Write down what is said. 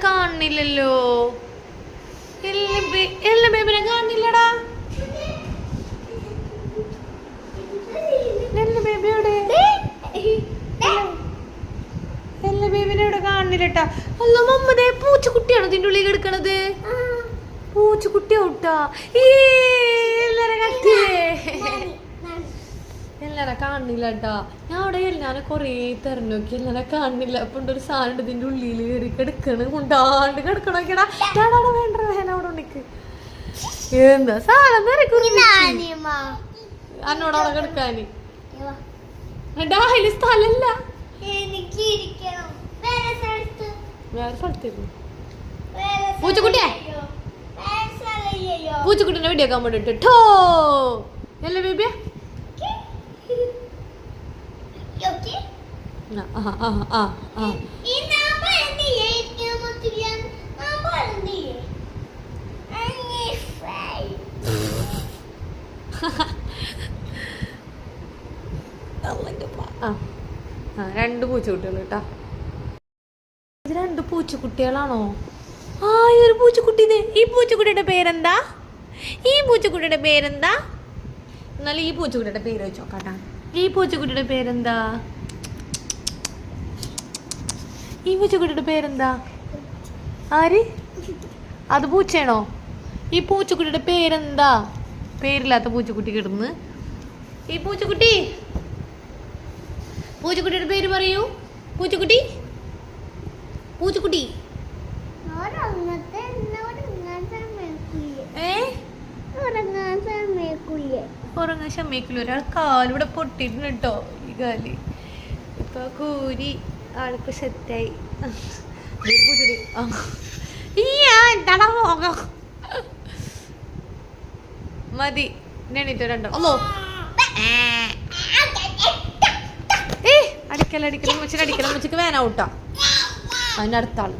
കാണുന്നില്ലല്ലോ. എല്ലാ ബേബിനെ കാണുന്നില്ലടാ. എല്ലാ ബേബിയോടെ എല്ലാ ബേബിനെ ഇവിടെ കാണുന്നില്ലട്ടാ. അല്ല മമ്മതേ പൂച്ചക്കുട്ടിയാണോ ഇതിൻ്റെ ഉള്ളിൽ കിടക്കണത്? പൂച്ചക്കുട്ടിയാവട്ടാ. എല്ലാരെ കത്തിയേ എല്ലാരെ കാണുന്നില്ല കേട്ടാ. ഞാൻ അവിടെ എല്ലാരെ കൊറേ തെരഞ്ഞു നോക്കി, എല്ലാരെ കാണുന്നില്ല. അപ്പൊ ഒരു സാധനം ഇതിന്റെ ഉള്ളിൽ കയറി കിടക്കണ്, കൊണ്ടാണ്ട് കിടക്കണോക്കടാ. വേണ്ട വേന അവിടെ ഉണ്ടിക്ക് എന്താ സാധനം എന്നോട് അവിടെ കിടക്കാന്. അതില് സ്ഥലല്ല, വേറെ സ്ഥലത്തിരുന്നു. പൂച്ചക്കുട്ടിയെ പൂച്ചക്കുട്ടിനെ വീഡിയോ ആക്കാൻ വേണ്ടിട്ട് ഠോ അല്ലേ ബേബിയ? രണ്ട് പൂച്ചക്കുട്ടികൾ കേട്ടാ. ഇത് രണ്ട് പൂച്ചക്കുട്ടികളാണോ? ആ ഈ ഒരു പൂച്ചക്കുട്ടി. ഈ പൂച്ചക്കുട്ടിയുടെ പേരെന്താ? ഈ പൂച്ചക്കുട്ടിയുടെ പേരെന്താ? എന്നാലും ഈ പൂച്ചക്കുട്ടിയുടെ പേര് വെച്ചോക്കാട്ടാ. ഈ പൂച്ചക്കുട്ടിയുടെ പേരെന്താ? ഈ പൂച്ചക്കുട്ടിയുടെ പേരെന്താ? ആര്? അത് പൂച്ചയാണോ? ഈ പൂച്ചക്കുട്ടിയുടെ പേരെന്താ? പേരില്ലാത്ത പൂച്ചക്കുട്ടി കിടന്ന്. ഈ പൂച്ചക്കുട്ടി പൂച്ചക്കുട്ടിയുടെ പേര് പറയൂ. പൂച്ചക്കുട്ടി പൂച്ചക്കുട്ടി ഉറങ്ങാൻ സമ്മതിക്കില്ല. ഒരാൾ കാലിവിടെ പൊട്ടിട്ടുണ്ട് കേട്ടോ. ഈ കാല് ഇപ്പൊ കൂരി ആൾക്ക് സെറ്റായി. എന്താടാ പോകാം മതി. എണീറ്റോ രണ്ടോ. അല്ലോ അടിക്കല അടിക്കല അടിക്കല അമ്മച്ചിക്ക് വേന ഔട്ടാ. അതിൻ്റെ അടുത്ത ആള്